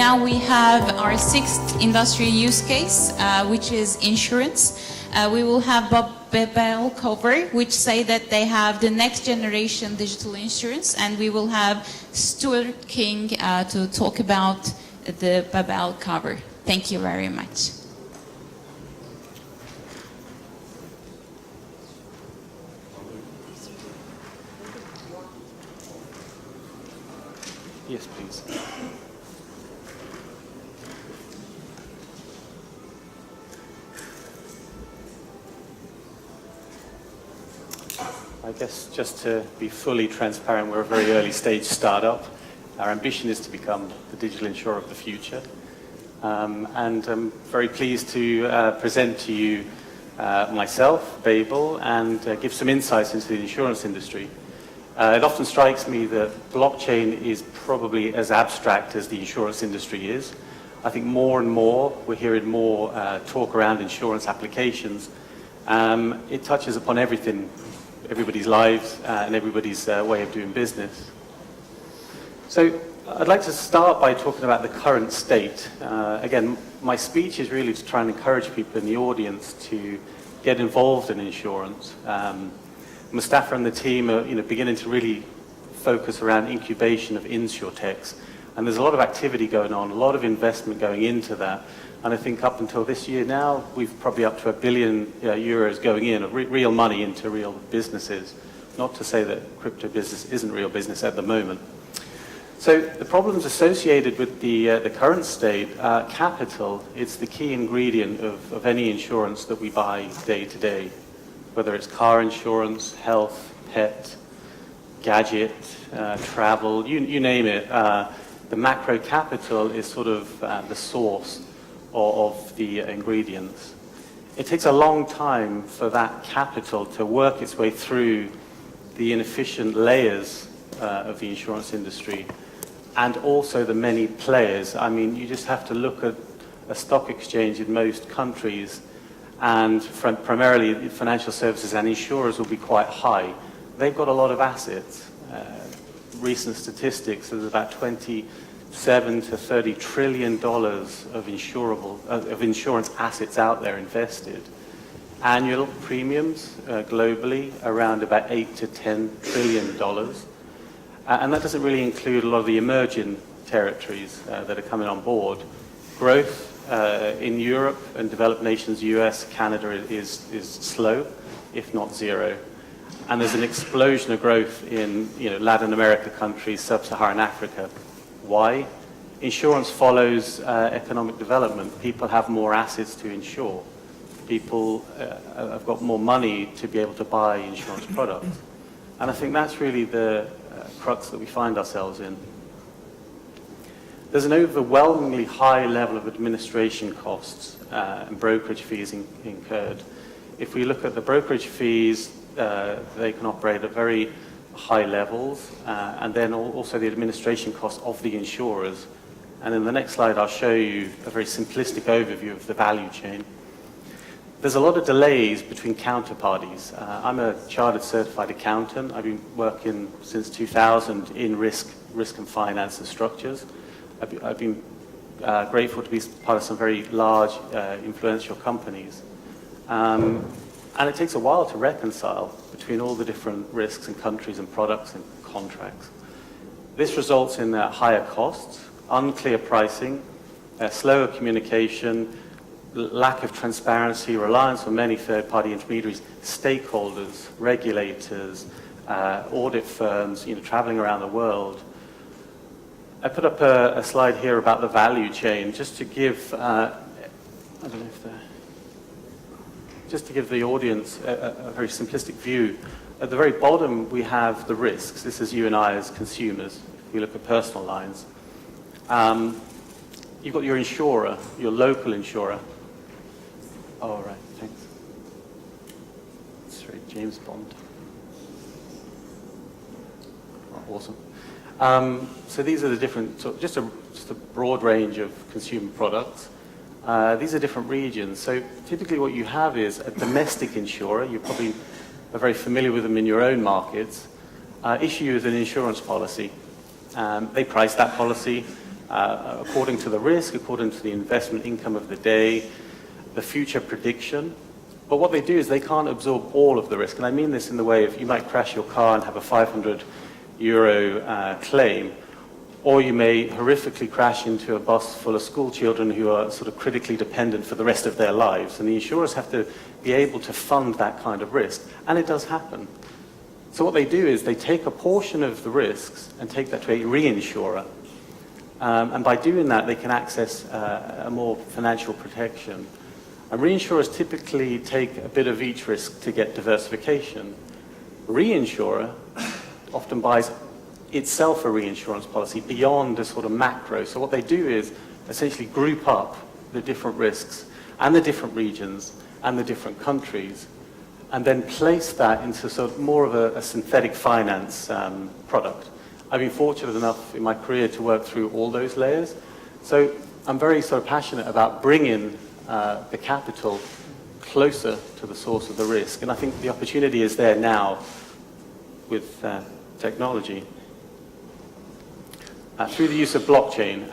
now we have our sixth industry use case, which is insurance. We will have Bob Bebel cover, which say that they have the next generation digital insurance, and we will have Stuart King to talk about the Bebel cover. Thank you very much. Yes, please. I guess just to be fully transparent, we're a very early stage startup. Our ambition is to become the digital insurer of the future. And I'm very pleased to present to you myself, Babel, and give some insights into the insurance industry. It often strikes me that blockchain is probably as abstract as the insurance industry is. I think more and more, we're hearing more talk around insurance applications. It touches upon everything, everybody's lives and everybody's way of doing business. So I'd like to start by talking about the current state. Again, my speech is really to try and encourage people in the audience to get involved in insurance. Mustafa and the team are beginning to really focus around incubation of insurtechs. And there's a lot of activity going on, a lot of investment going into that. And I think up until this year now, we've probably up to €1 billion going in, of real money into real businesses. Not to say that crypto business isn't real business at the moment. So the problems associated with the current state, capital, it's the key ingredient of any insurance that we buy day to day. Whether it's car insurance, health, pet, gadget, travel, you name it. The macro capital is sort of the source of the ingredients. It takes a long time for that capital to work its way through the inefficient layers of the insurance industry and also the many players. I mean, you just have to look at a stock exchange in most countries, and primarily financial services and insurers will be quite high. They've got a lot of assets. Recent statistics, there's about $27 to $30 trillion of insurance assets out there invested. Annual premiums globally around about $8 to $10 trillion. And that doesn't really include a lot of the emerging territories that are coming on board. Growth in Europe and developed nations, US, Canada, is slow, if not zero. And there's an explosion of growth in Latin America countries, sub-Saharan Africa. Why? Insurance follows economic development. People have more assets to insure. People have got more money to be able to buy insurance products. And I think that's really the crux that we find ourselves in. There's an overwhelmingly high level of administration costs and brokerage fees incurred. If we look at the brokerage fees, they can operate at very high levels, and then also the administration costs of the insurers. And in the next slide, I'll show you a very simplistic overview of the value chain. There's a lot of delays between counterparties. I'm a chartered certified accountant. I've been working since 2000 in risk and finance and structures. I've been grateful to be part of some very large, influential companies. And it takes a while to reconcile between all the different risks and countries and products and contracts. This results in higher costs, unclear pricing, slower communication, lack of transparency, reliance on many third-party intermediaries, stakeholders, regulators, audit firms, traveling around the world. I put up a slide here about the value chain, just to give, just to give the audience a very simplistic view. At the very bottom, we have the risks. This is you and I as consumers. If we look at personal lines. You've got your insurer, your local insurer. Oh, right, thanks. Sorry, James Bond. Oh, awesome. So these are the different, just a broad range of consumer products. These are different regions. So typically what you have is a domestic insurer. You probably are very familiar with them in your own markets. Issue an insurance policy. They price that policy. according to the risk, according to the investment income of the day, the future prediction. But what they do is they can't absorb all of the risk. And I mean this in the way of you might crash your car and have a 500 euro claim, or you may horrifically crash into a bus full of school children who are sort of critically dependent for the rest of their lives. And the insurers have to be able to fund that kind of risk. And it does happen. So what they do is they take a portion of the risks and take that to a reinsurer. And by doing that, they can access a more financial protection. And reinsurers typically take a bit of each risk to get diversification. Reinsurer often buys itself a reinsurance policy beyond the sort of macro. So what they do is essentially group up the different risks and the different regions and the different countries, and then place that into sort of more of a synthetic finance product. I've been fortunate enough in my career to work through all those layers. So I'm very sort of passionate about bringing the capital closer to the source of the risk. And I think the opportunity is there now with technology. Through the use of blockchain,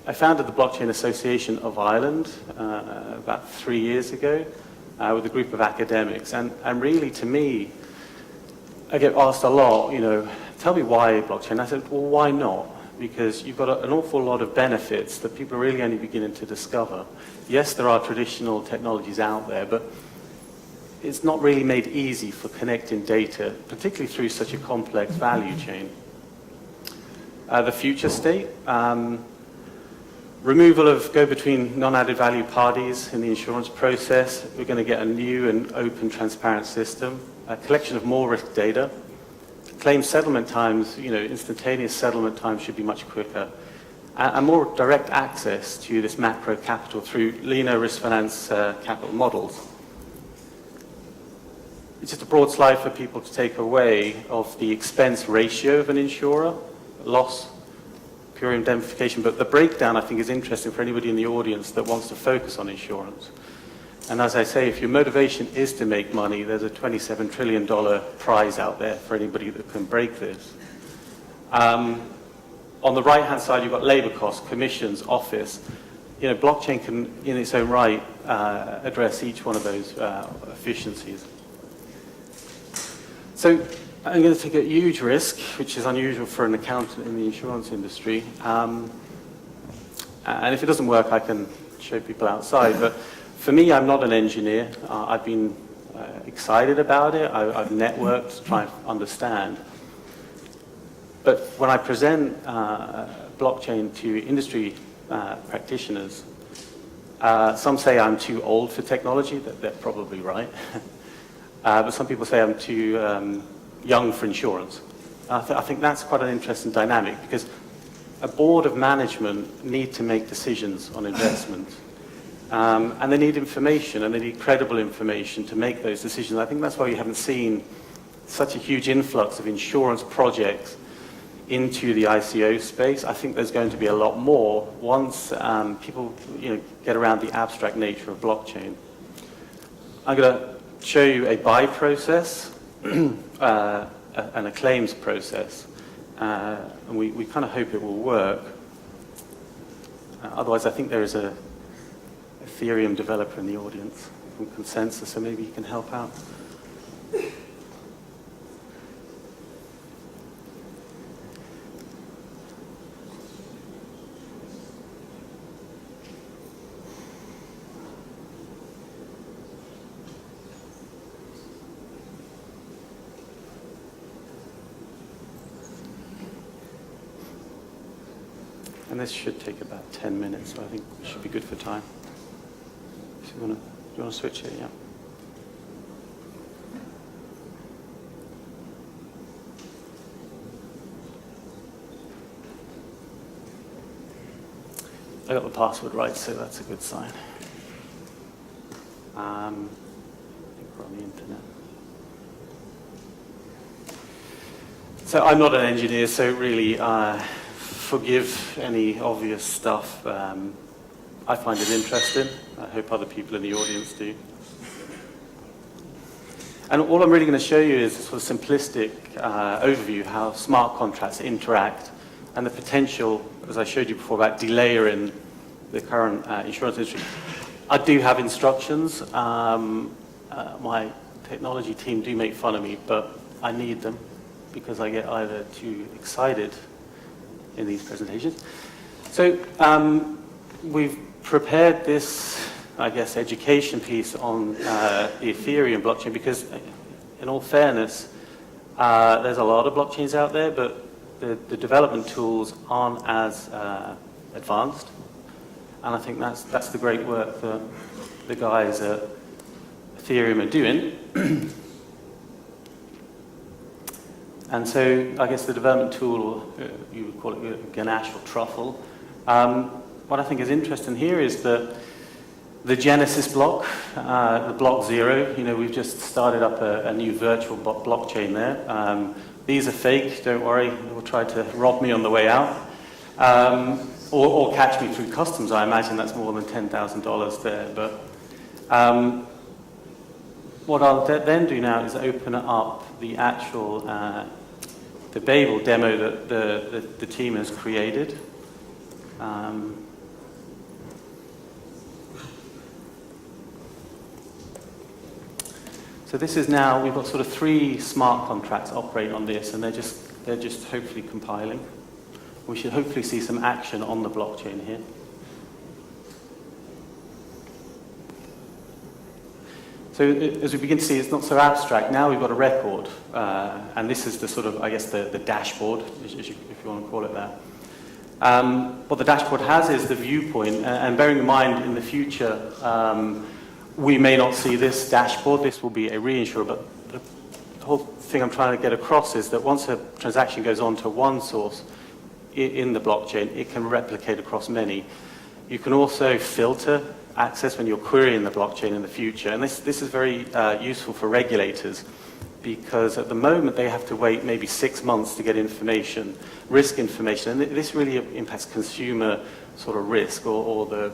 I founded the Blockchain Association of Ireland about 3 years ago with a group of academics. And really, to me, I get asked a lot, tell me why blockchain? I said, well, why not? Because you've got an awful lot of benefits that people are really only beginning to discover. Yes, there are traditional technologies out there, but it's not really made easy for connecting data, particularly through such a complex value chain. The future state, removal of go-between non-added value parties in the insurance process. We're going to get a new and open, transparent system, a collection of more risk data. Claim settlement times, instantaneous settlement times should be much quicker. And more direct access to this macro capital through leaner risk finance capital models. It's just a broad slide for people to take away of the expense ratio of an insurer, loss, pure indemnification. But the breakdown, I think, is interesting for anybody in the audience that wants to focus on insurance. And as I say, if your motivation is to make money, there's a $27 trillion prize out there for anybody that can break this. On the right-hand side, you've got labor costs, commissions, office. Blockchain can, in its own right, address each one of those efficiencies. So I'm going to take a huge risk, which is unusual for an accountant in the insurance industry. And if it doesn't work, I can show people outside. But for me, I'm not an engineer. I've been excited about it. I've networked to try and understand. But when I present blockchain to industry practitioners, some say I'm too old for technology. They're probably right. But some people say I'm too young for insurance. I think that's quite an interesting dynamic, because a board of management need to make decisions on investments. And they need information, and they need credible information to make those decisions. I think that's why you haven't seen such a huge influx of insurance projects into the ICO space. I think there's going to be a lot more once people get around the abstract nature of blockchain. I'm going to show you a buy process and a claims process. And we kind of hope it will work. Otherwise, I think there is a Ethereum developer in the audience from Consensus, so maybe you can help out. And this should take about 10 minutes, so I think it should be good for time. If you want to switch it, yeah. I got the password right, so that's a good sign. I think we're on the internet. So I'm not an engineer, so really forgive any obvious stuff. I find it interesting. I hope other people in the audience do. And all I'm really going to show you is a sort of simplistic overview how smart contracts interact and the potential, as I showed you before, about delayering the current insurance industry. I do have instructions. My technology team do make fun of me, but I need them because I get either too excited in these presentations. So we've prepared this, I guess, education piece on the Ethereum blockchain because, in all fairness, there's a lot of blockchains out there, but the development tools aren't as advanced. And I think that's the great work that the guys at Ethereum are doing. And so I guess the development tool, you would call it Ganache or Truffle. What I think is interesting here is that the Genesis block, the block 0, we've just started up a new virtual blockchain there. These are fake, don't worry, they will try to rob me on the way out. Or catch me through customs. I imagine that's more than $10,000 there. But what I'll then do now is open up the actual the Babel demo that the team has created. So this is now, we've got sort of 3 smart contracts operating on this, and they're just hopefully compiling. We should hopefully see some action on the blockchain here. So as we begin to see, it's not so abstract. Now we've got a record, and this is the sort of, I guess, the dashboard, if you want to call it that. What the dashboard has is the viewpoint, and bearing in mind in the future, we may not see this dashboard. This will be a reinsurer, but the whole thing I'm trying to get across is that once a transaction goes on to one source in the blockchain, it can replicate across many. You can also filter access when you're querying the blockchain in the future, and this is very useful for regulators, because at the moment they have to wait maybe 6 months to get information, risk information, and this really impacts consumer sort of risk or the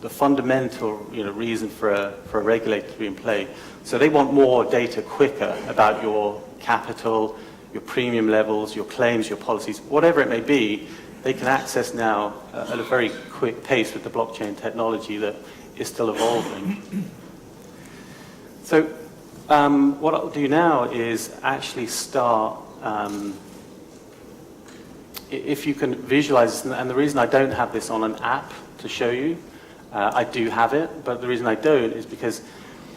fundamental reason for a regulator to be in play. So they want more data quicker about your capital, your premium levels, your claims, your policies, whatever it may be. They can access now at a very quick pace with the blockchain technology that is still evolving. So what I'll do now is actually start, if you can visualize this, and the reason I don't have this on an app to show you, I do have it, but the reason I don't is because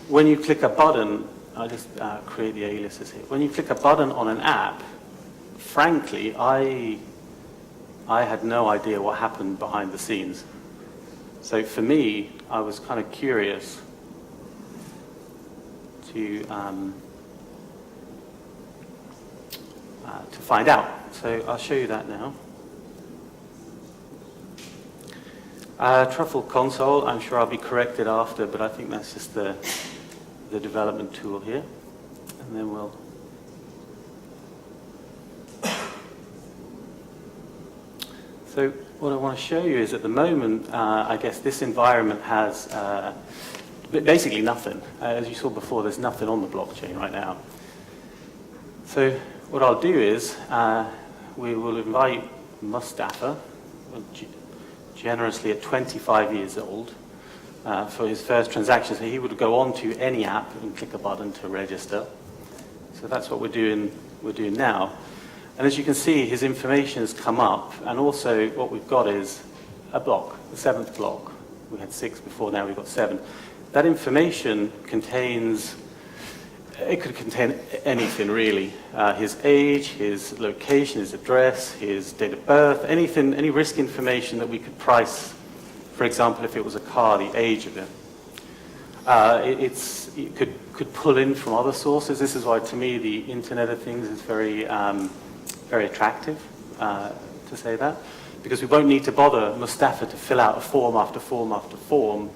when you click a button, I'll just create the aliases here. When you click a button on an app, frankly, I had no idea what happened behind the scenes. So for me, I was kind of curious to find out. So I'll show you that now. Truffle console, I'm sure I'll be corrected after, but I think that's just the development tool here. And then we'll... So what I want to show you is at the moment, I guess this environment has basically nothing. As you saw before, there's nothing on the blockchain right now. So what I'll do is we will invite Mustafa, generously at 25 years old, for his first transaction. So he would go on to any app and click a button to register. So that's what we're doing now. And as you can see, his information has come up, and also what we've got is a block, the 7th block. We had 6 before, now we've got 7. That information contains, it could contain anything really. His age, his location, his address, his date of birth, anything, any risk information that we could price. For example, if it was a car, the age of it. It could pull in from other sources. This is why, to me, the Internet of Things is very attractive, to say that, because we won't need to bother Mustafa to fill out a form after form after form.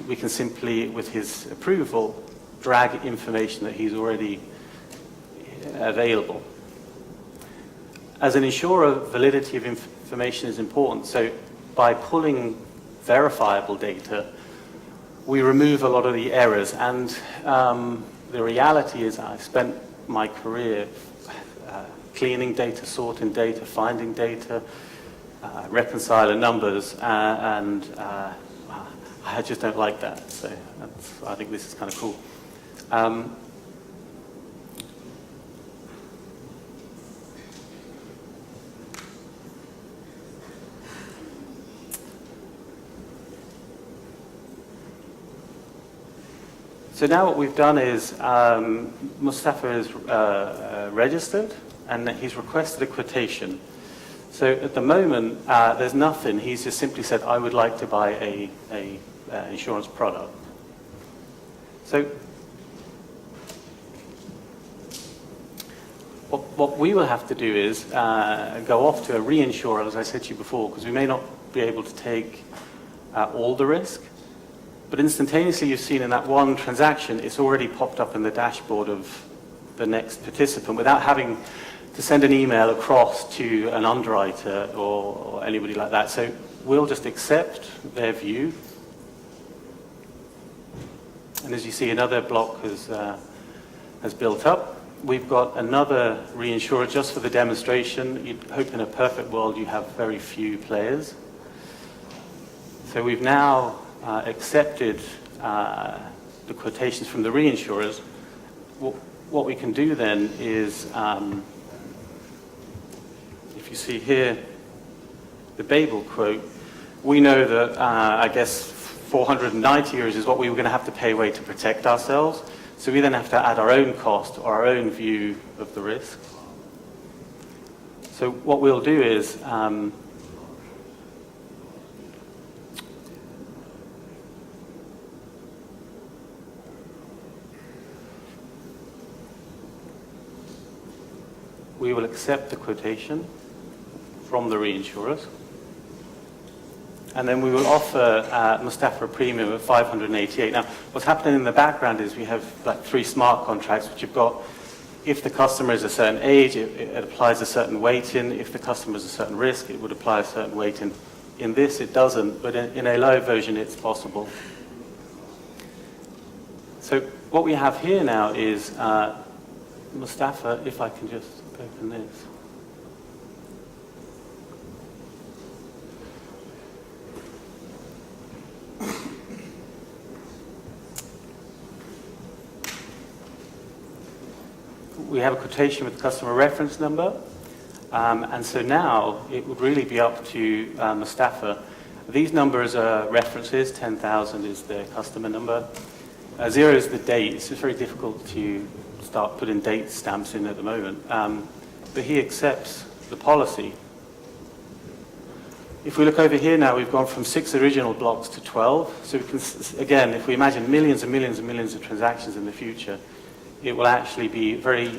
We can simply, with his approval, drag information that he's already available. As an insurer, validity of information is important. So by pulling verifiable data, we remove a lot of the errors. And the reality is I spent my career cleaning data, sorting data, finding data, reconciler numbers, and I just don't like that. So I think this is kind of cool. So now what we've done is Mustafa is registered and he's requested a quotation. So at the moment, there's nothing. He's just simply said, I would like to buy a insurance product. So what we will have to do is go off to a reinsurer, as I said to you before, because we may not be able to take all the risk. But instantaneously, you've seen in that one transaction, it's already popped up in the dashboard of the next participant without having to send an email across to an underwriter or anybody like that. So we'll just accept their view. And as you see, another block has built up. We've got another reinsurer just for the demonstration. You'd hope in a perfect world you have very few players. So we've now accepted the quotations from the reinsurers. What we can do then is, if you see here, the Babel quote, we know that I guess 490 euros is what we were going to have to pay away to protect ourselves. So we then have to add our own cost or our own view of the risk. So what we'll do is, we will accept the quotation from the reinsurers, and then we will offer Mustafa a premium of 588. Now, what's happening in the background is we have like 3 smart contracts, which have got, if the customer is a certain age, it applies a certain weighting. If the customer is a certain risk, it would apply a certain weighting. In this, it doesn't, but in a live version, it's possible. So what we have here now is Mustafa, if I can just open this. We have a quotation with the customer reference number, and so now it would really be up to Mustafa. These numbers are references. 10,000 is the customer number. 0 is the date. It's just very difficult to start putting date stamps in at the moment, but he accepts the policy. If we look over here now, we've gone from 6 original blocks to 12. So we can, again, if we imagine millions and millions and millions of transactions in the future, it will actually be a very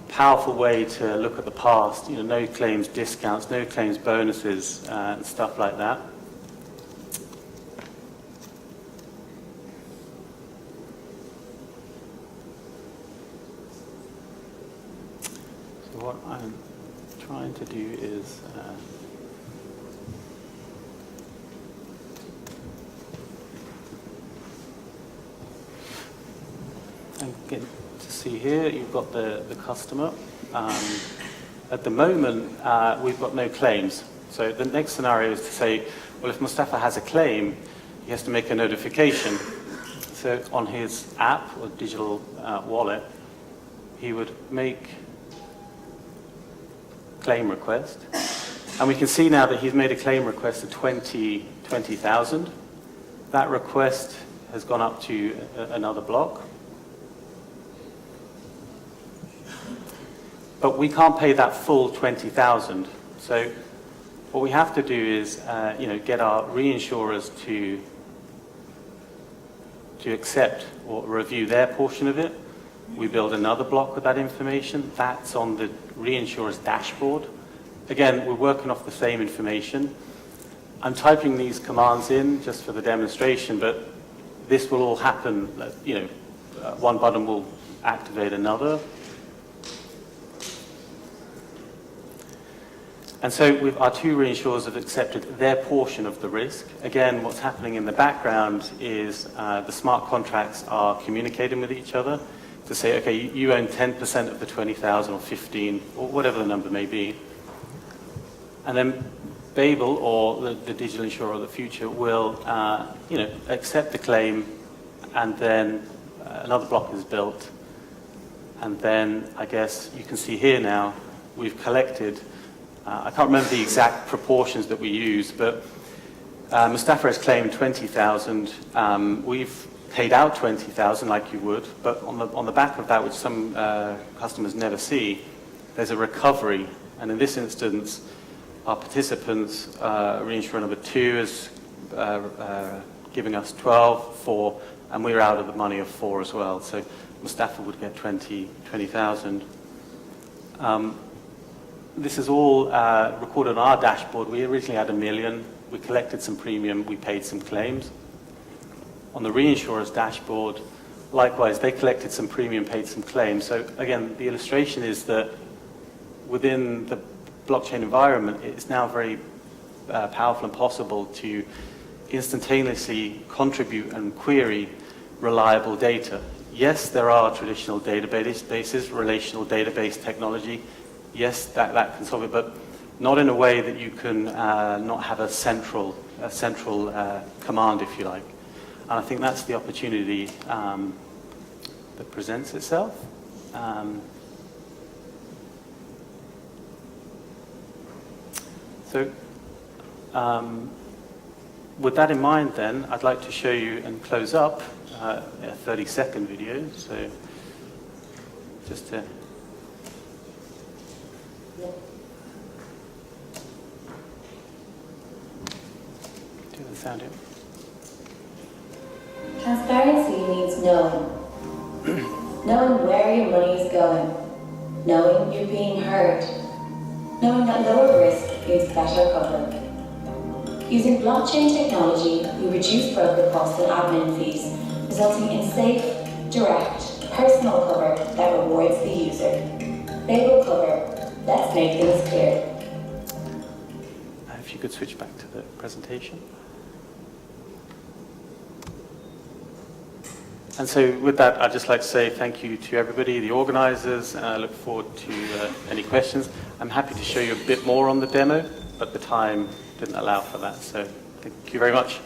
powerful way to look at the past. You know, no claims discounts, no claims bonuses, and stuff like that. So what I'm trying to do is and get to see here, you've got the customer. At the moment, we've got no claims. So the next scenario is to say, well, if Mustafa has a claim, he has to make a notification. So on his app or digital wallet, he would make claim request. And we can see now that he's made a claim request of 20,000. That request has gone up to another block. But we can't pay that full 20,000. So what we have to do is, get our reinsurers to accept or review their portion of it. We build another block with that information. That's on the reinsurer's dashboard. Again, we're working off the same information. I'm typing these commands in just for the demonstration, but this will all happen. One button will activate another. And so our 2 reinsurers have accepted their portion of the risk. Again, what's happening in the background is the smart contracts are communicating with each other to say, okay, you own 10% of the 20,000 or 15, or whatever the number may be. And then Babel, or the digital insurer of the future, will accept the claim, and then another block is built. And then I guess you can see here now we've collected, I can't remember the exact proportions that we use, but Mustafa has claimed 20,000. We've paid out 20,000 like you would, but on the back of that, which some customers never see, there's a recovery. And in this instance, our participants, reinsurer number 2 is giving us 12, 4, and we're out of the money of 4 as well. So Mustafa would get 20,000. This is all recorded on our dashboard. We originally had $1 million. We collected some premium. We paid some claims. On the reinsurer's dashboard, likewise, they collected some premium, paid some claims. So again, the illustration is that within the blockchain environment, it's now very powerful and possible to instantaneously contribute and query reliable data. Yes, there are traditional databases, relational database technology. Yes, that can solve it, but not in a way that you can not have a central command, if you like. And I think that's the opportunity that presents itself. So with that in mind then, I'd like to show you and close up a 30-second video. So just to... do the sound here. Transparency means knowing. Knowing where your money is going. Knowing you're being heard. Knowing that lower risk means better cover. Using blockchain technology, we reduce broker costs and admin fees, resulting in safe, direct, personal cover that rewards the user. They will cover. Let's make things clear. If you could switch back to the presentation. And so with that, I'd just like to say thank you to everybody, the organizers, and I look forward to any questions. I'm happy to show you a bit more on the demo, but the time didn't allow for that. So thank you very much.